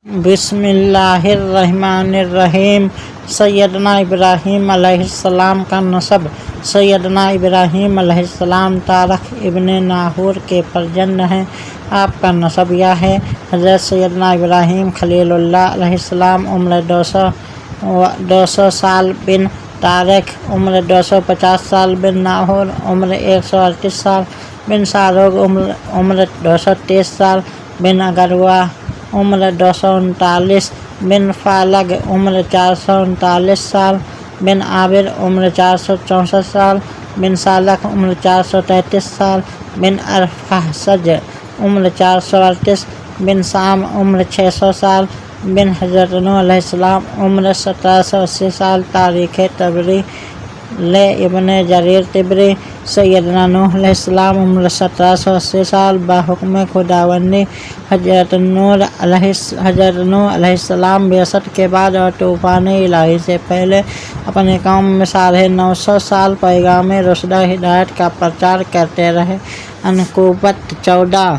بسم اللہ الرحمن الرحیم۔ سیدنا ابراہیم علیہ السلام کا نسب۔ سیدنا ابراہیم علیہ السلام تارخ ابن ناہور کے فرزند ہیں۔ آپ کا نسب یہ ہے: حضرت سیدنا ابراہیم خلیل اللہ علیہ السلام، عمر 200 سال بن تارخ، عمر 250 سال بن ناہور، عمر 138 سال بن ساروگ، عمر 223 سال بن اگروا، عمر 239 بن فالگ، عمر 439 سال بن عابر، عمر 464 سال بن صالح، عمر 433 سال بن ارفحشد، عمر 438 بن سام، عمر 600 سال بن حضرت نوح علیہ السلام، عمر 1780 سال۔ تاریخ طبری لے ابن جریر طبری۔ سیدنا نوح علیہ السلام عمر 1780 سال، بحکم خداوندی حضرت نوح علیہ السلام بعثت کے بعد اور طوفان الہی سے پہلے اپنی قوم میں 950 سال پیغام رشد ہدایت کا پرچار کرتے رہے۔ عنکبوت 14